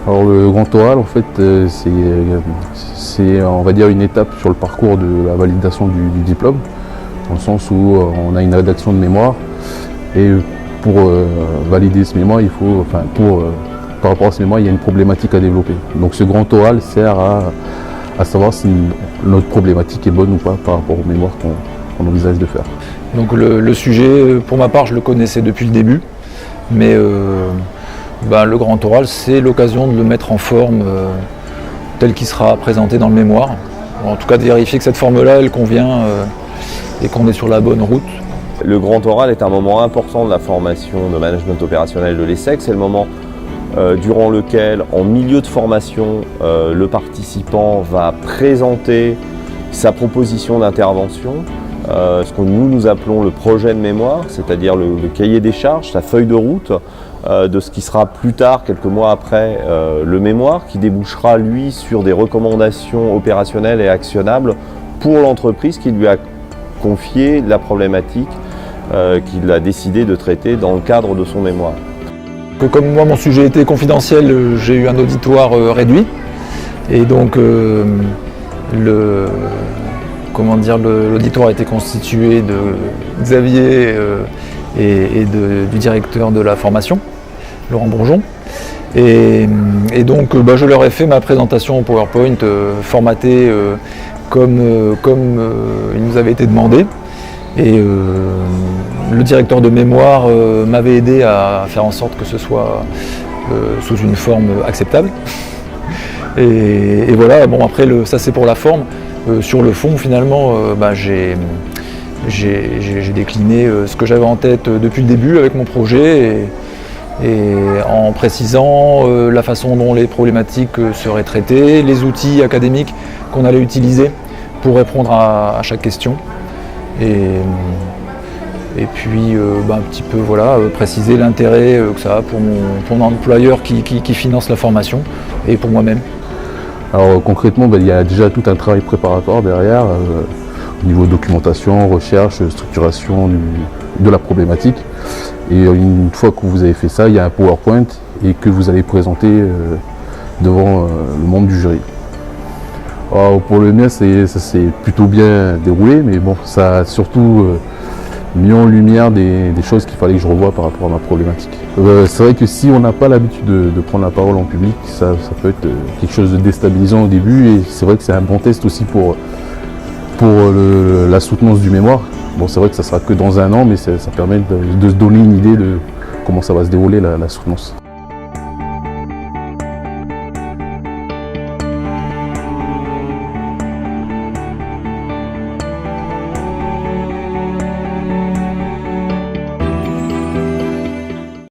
Alors le grand oral, en fait, c'est on va dire une étape sur le parcours de la validation du diplôme, dans le sens où on a une rédaction de mémoire et pour valider ce mémoire, il faut, par rapport à ce mémoire, il y a une problématique à développer. Donc ce grand oral sert à savoir si notre problématique est bonne ou pas par rapport au mémoire qu'on envisage de faire. Donc le sujet, pour ma part, je le connaissais depuis le début, mais le grand oral, c'est l'occasion de le mettre en forme tel qu'il sera présenté dans le mémoire. En tout cas, de vérifier que cette forme-là, elle convient et qu'on est sur la bonne route. Le grand oral est un moment important de la formation de management opérationnel de l'ESSEC. C'est le moment durant lequel, en milieu de formation, le participant va présenter sa proposition d'intervention, ce que nous appelons le projet de mémoire, c'est-à-dire le cahier des charges, sa feuille de route, de ce qui sera plus tard, quelques mois après, le mémoire, qui débouchera, lui, sur des recommandations opérationnelles et actionnables pour l'entreprise qui lui a confié la problématique qu'il a décidé de traiter dans le cadre de son mémoire. Comme moi, mon sujet était confidentiel, j'ai eu un auditoire réduit. Et donc, l'auditoire a été constitué de Xavier et du directeur de la formation, Laurent Bourgeon. Et donc, je leur ai fait ma présentation en PowerPoint formatée comme il nous avait été demandé. Et le directeur de mémoire m'avait aidé à faire en sorte que ce soit sous une forme acceptable. Et voilà, bon après ça c'est pour la forme. Sur le fond finalement j'ai décliné ce que j'avais en tête depuis le début avec mon projet et en précisant la façon dont les problématiques seraient traitées, les outils académiques qu'on allait utiliser pour répondre à chaque question. Et puis un petit peu préciser l'intérêt que ça a pour mon employeur qui finance la formation et pour moi-même. Alors concrètement, il y a déjà tout un travail préparatoire derrière, au niveau documentation, recherche, structuration de la problématique. Et une fois que vous avez fait ça, il y a un PowerPoint et que vous allez présenter devant le membre du jury. Alors, pour le mien, ça s'est plutôt bien déroulé, mais bon, ça a surtout mis en lumière des choses qu'il fallait que je revoie par rapport à ma problématique. C'est vrai que si on n'a pas l'habitude de prendre la parole en public, ça peut être quelque chose de déstabilisant au début, et c'est vrai que c'est un bon test aussi pour la soutenance du mémoire. Bon, c'est vrai que ça sera que dans un an, mais ça permet de se donner une idée de comment ça va se dérouler la soutenance.